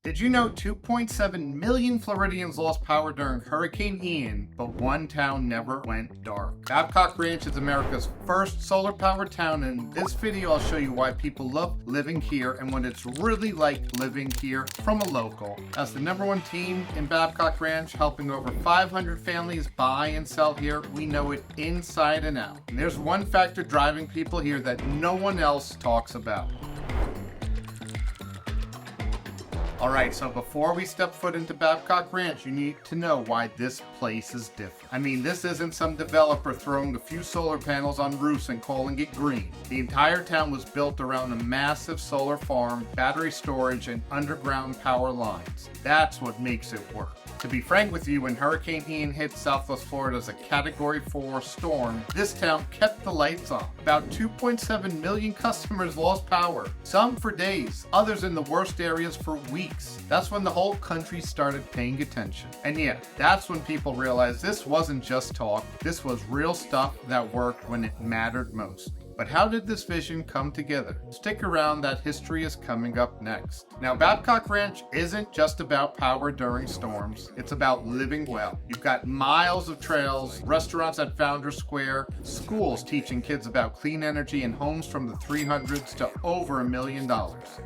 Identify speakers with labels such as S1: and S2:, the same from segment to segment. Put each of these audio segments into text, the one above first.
S1: Did you know 2.7 million Floridians lost power during Hurricane Ian, but one town never went dark? Babcock Ranch is America's first solar-powered town, and in this video I'll show you why people love living here and what it's really like living here from a local. As the #1 team in Babcock Ranch, helping over 500 families buy and sell here, we know it inside and out. And there's one factor driving people here that no one else talks about. Alright, so before we step foot into Babcock Ranch, you need to know why this place is different. I mean, this isn't some developer throwing a few solar panels on roofs and calling it green. The entire town was built around a massive solar farm, battery storage, and underground power lines. That's what makes it work. To be frank with you, when Hurricane Ian hit Southwest Florida as a Category 4 storm, this town kept the lights on. About 2.7 million customers lost power, some for days, others in the worst areas for weeks. That's when the whole country started paying attention. And yeah, that's when people realized this wasn't just talk, this was real stuff that worked when it mattered most. But how did this vision come together? Stick around, that history is coming up next. Now, Babcock Ranch isn't just about power during storms, it's about living well. You've got miles of trails, restaurants at Founders Square, schools teaching kids about clean energy, and homes from the 300s to over $1 million.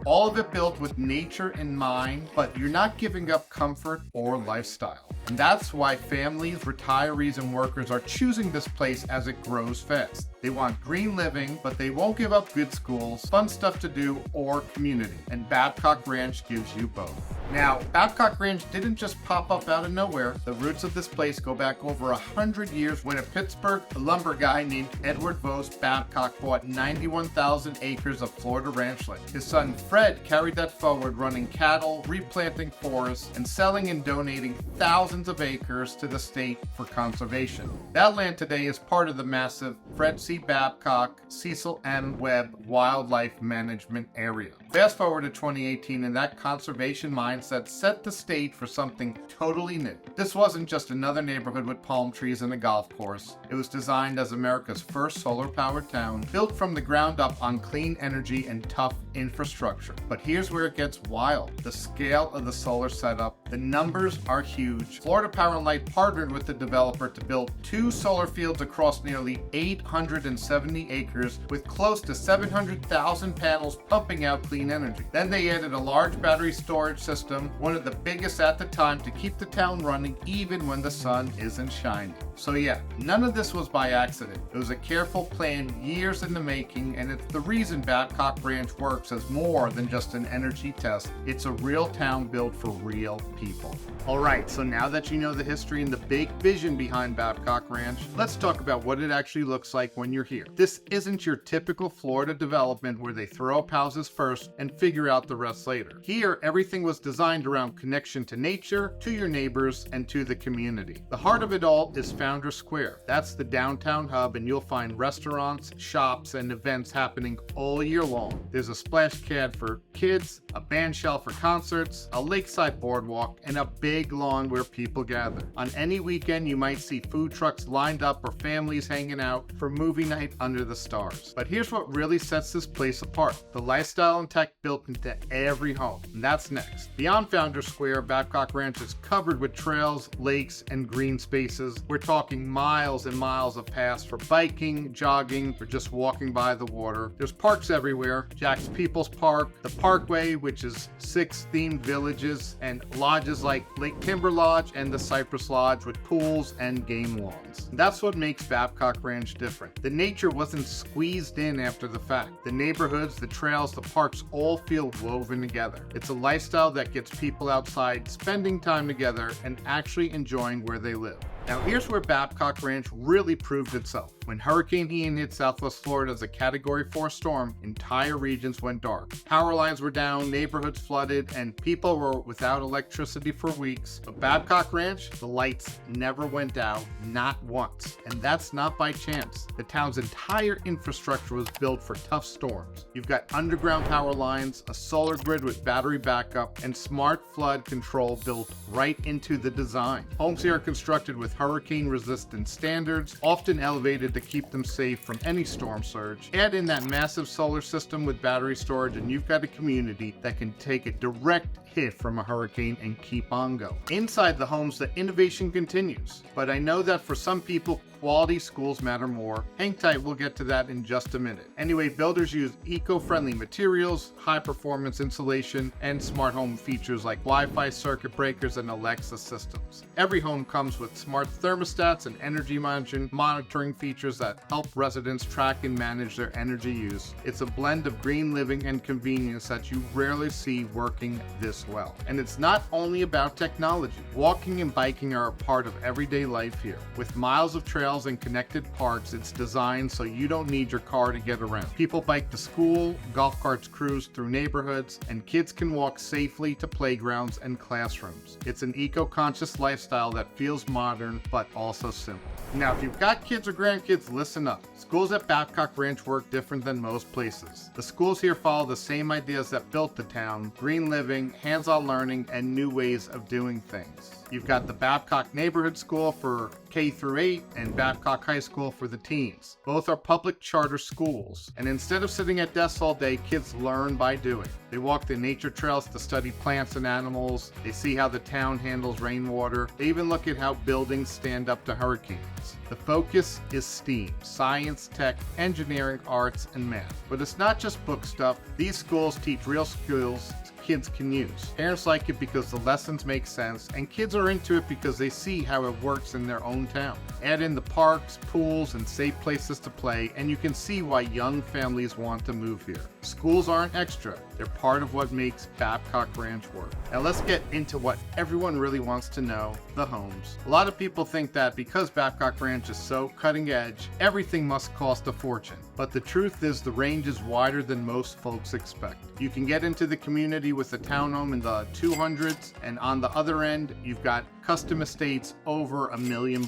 S1: All of it built with nature in mind, but you're not giving up comfort or lifestyle. And that's why families, retirees, and workers are choosing this place as it grows fast. They want green living, but they won't give up good schools, fun stuff to do, or community. And Babcock Ranch gives you both. Now, Babcock Ranch didn't just pop up out of nowhere. The roots of this place go back over 100 years when a Pittsburgh lumber guy named Edward Vos Babcock bought 91,000 acres of Florida ranch land. His son Fred carried that forward, running cattle, replanting forests, and selling and donating thousands of acres to the state for conservation. That land today is part of the massive Fred C. Babcock Cecil M. Webb Wildlife Management Area. Fast forward to 2018, and that conservation mindset set the stage for something totally new. This wasn't just another neighborhood with palm trees and a golf course. It was designed as America's first solar-powered town, built from the ground up on clean energy and tough infrastructure. But here's where it gets wild. The scale of the solar setup, the numbers are huge. Florida Power & Light partnered with the developer to build 2 solar fields across nearly 870 acres with close to 700,000 panels pumping out clean energy. Then they added a large battery storage system, one of the biggest at the time, to keep the town running even when the sun isn't shining. So yeah, none of this was by accident. It was a careful plan, years in the making, and it's the reason Babcock Ranch works as more than just an energy test. It's a real town built for real people. Alright, so now that you know the history and the big vision behind Babcock Ranch, let's talk about what it actually looks like when you're here. This isn't your typical Florida development where they throw up houses first and figure out the rest later. Here, everything was designed around connection to nature, to your neighbors, and to the community. The heart of it all is Founders Square. That's the downtown hub, and you'll find restaurants, shops, and events happening all year long. There's a splash pad for kids, a band shell for concerts, a lakeside boardwalk, and a big lawn where people gather. On any weekend, you might see food trucks lined up or families hanging out for movie night under the stars. But here's what really sets this place apart: the lifestyle and tech built into every home. And that's next. Beyond Founders Square, Babcock Ranch is covered with trails, lakes, and green spaces. We're talking miles and miles of paths for biking, jogging, or just walking by the water. There's parks everywhere: Jack's People's Park, the Parkway, which is 6 themed villages, and lodges like Lake Timber Lodge and the Cypress Lodge with pools and game lawns. That's what makes Babcock Ranch different. The nature wasn't squeezed in after the fact. The neighborhoods, the trails, the parks all feel woven together. It's a lifestyle that gets people outside, spending time together, and actually enjoying where they live. Now here's where Babcock Ranch really proved itself. When Hurricane Ian hit Southwest Florida as a Category 4 storm, entire regions went dark. Power lines were down, neighborhoods flooded, and people were without electricity for weeks. But Babcock Ranch, the lights never went out, not once. And that's not by chance. The town's entire infrastructure was built for tough storms. You've got underground power lines, a solar grid with battery backup, and smart flood control built right into the design. Homes here are constructed with hurricane-resistant standards, often elevated to keep them safe from any storm surge. Add in that massive solar system with battery storage, and you've got a community that can take a direct hit from a hurricane and keep on going. Inside the homes, the innovation continues, but I know that for some people, quality schools matter more. Hang tight, we'll get to that in just a minute. Anyway, builders use eco-friendly materials, high-performance insulation, and smart home features like Wi-Fi circuit breakers and Alexa systems. Every home comes with smart thermostats and energy monitoring features that help residents track and manage their energy use. It's a blend of green living and convenience that you rarely see working this well. And it's not only about technology. Walking and biking are a part of everyday life here. With miles of trails and connected parks, it's designed so you don't need your car to get around. People bike to school, golf carts cruise through neighborhoods, and kids can walk safely to playgrounds and classrooms. It's an eco-conscious lifestyle that feels modern but also simple. Now, if you've got kids or grandkids, listen up. Schools at Babcock Ranch work different than most places. The schools here follow the same ideas that built the town: green living, hands-on learning, and new ways of doing things. You've got the Babcock Neighborhood School for K through 8 and Babcock High School for the teens. Both are public charter schools, and instead of sitting at desks all day, kids learn by doing. They walk the nature trails to study plants and animals. They see how the town handles rainwater. They even look at how buildings stand up to hurricanes. The focus is STEAM: science, tech, engineering, arts, and math. But it's not just book stuff. These schools teach real skills kids can use. Parents like it because the lessons make sense, and kids are into it because they see how it works in their own town. Add in the parks, pools, and safe places to play, and you can see why young families want to move here. Schools aren't extra. They're part of what makes Babcock Ranch work. Now let's get into what everyone really wants to know: the homes. A lot of people think that because Babcock Ranch is so cutting edge, everything must cost a fortune. But the truth is the range is wider than most folks expect. You can get into the community with a townhome in the 200s, and on the other end, you've got custom estates over $1 million,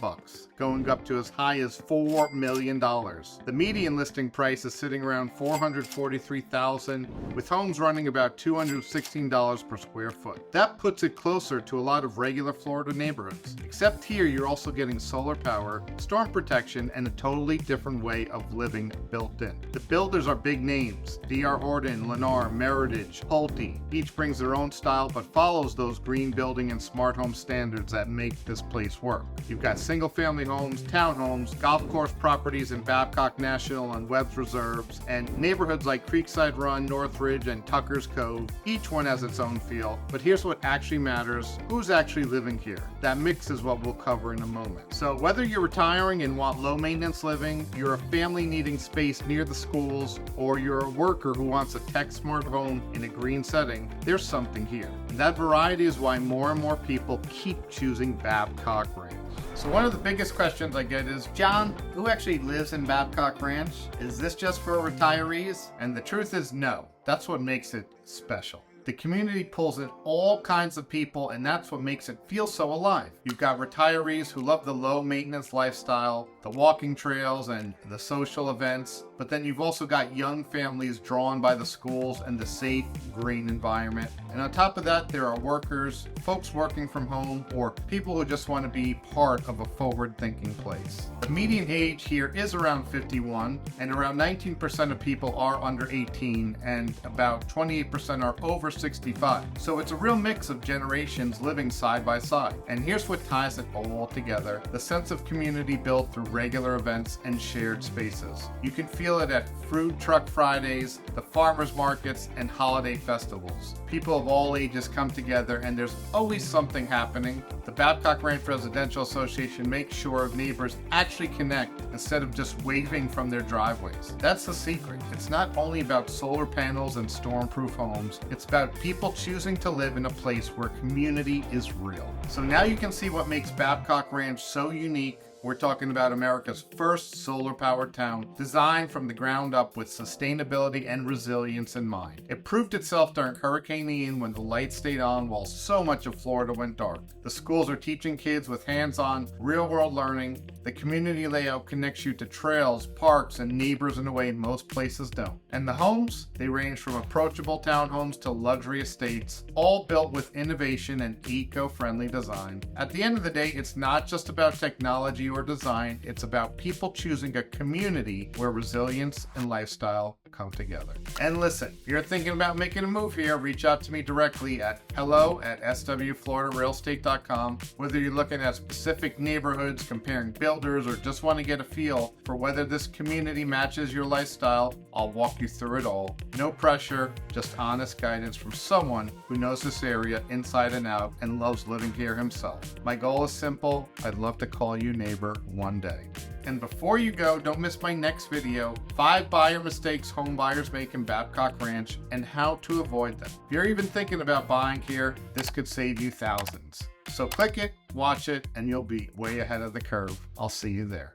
S1: going up to as high as $4 million. The median listing price is sitting around $443,000, with homes running about $216 per square foot. That puts it closer to a lot of regular Florida neighborhoods. Except here, you're also getting solar power, storm protection, and a totally different way of living built in. The builders are big names: D.R. Horton, Lennar, Meritage, Pulte. Each brings their own style but follows those green building and smart home standards that make this place work. You've got single-family homes, townhomes, golf course properties in Babcock National and Webb's Reserves, and neighborhoods like Creekside Run, Northridge, and Tucker's Cove. Each one has its own feel, but here's what actually matters: who's actually living here. That mix is what we'll cover in a moment. So whether you're retiring and want low-maintenance living, you're a family needing space near the schools, or you're a worker who wants a tech-smart home in a green setting, there's something here. And that variety is why more and more people keep choosing Babcock Ranch. So one of the biggest questions I get is, John, who actually lives in Babcock Ranch? Is this just for retirees? And the truth is no. That's what makes it special. The community pulls in all kinds of people, and that's what makes it feel so alive. You've got retirees who love the low maintenance lifestyle, the walking trails, and the social events. But then you've also got young families drawn by the schools and the safe, green environment. And on top of that, there are workers, folks working from home, or people who just want to be part of a forward-thinking place. The median age here is around 51, and around 19% of people are under 18, and about 28% are over 65. So it's a real mix of generations living side by side. And here's what ties it all together: the sense of community built through regular events and shared spaces. You can feel it at Food Truck Fridays, the farmers markets, and holiday festivals. People of all ages come together, and there's always something happening. The Babcock Ranch Residential Association makes sure neighbors actually connect instead of just waving from their driveways. That's the secret. It's not only about solar panels and storm-proof homes, it's about people choosing to live in a place where community is real. So now you can see what makes Babcock Ranch so unique, We're talking about America's first solar-powered town, designed from the ground up with sustainability and resilience in mind. It proved itself during Hurricane Ian when the lights stayed on while so much of Florida went dark. The schools are teaching kids with hands-on, real-world learning. The community layout connects you to trails, parks, and neighbors in a way most places don't. And the homes? They range from approachable townhomes to luxury estates, all built with innovation and eco-friendly design. At the end of the day, it's not just about technology or design, it's about people choosing a community where resilience and lifestyle come together. And listen, if you're thinking about making a move here, reach out to me directly at hello@swfloridarealestate.com. Whether you're looking at specific neighborhoods, comparing builders, or just want to get a feel for whether this community matches your lifestyle, I'll walk you through it all. No pressure, just honest guidance from someone who knows this area inside and out and loves living here himself. My goal is simple. I'd love to call you neighbor one day. And before you go, don't miss my next video, 5 buyer mistakes home buyers make in Babcock Ranch and how to avoid them. If you're even thinking about buying here, this could save you thousands. So click it, watch it, and you'll be way ahead of the curve. I'll see you there.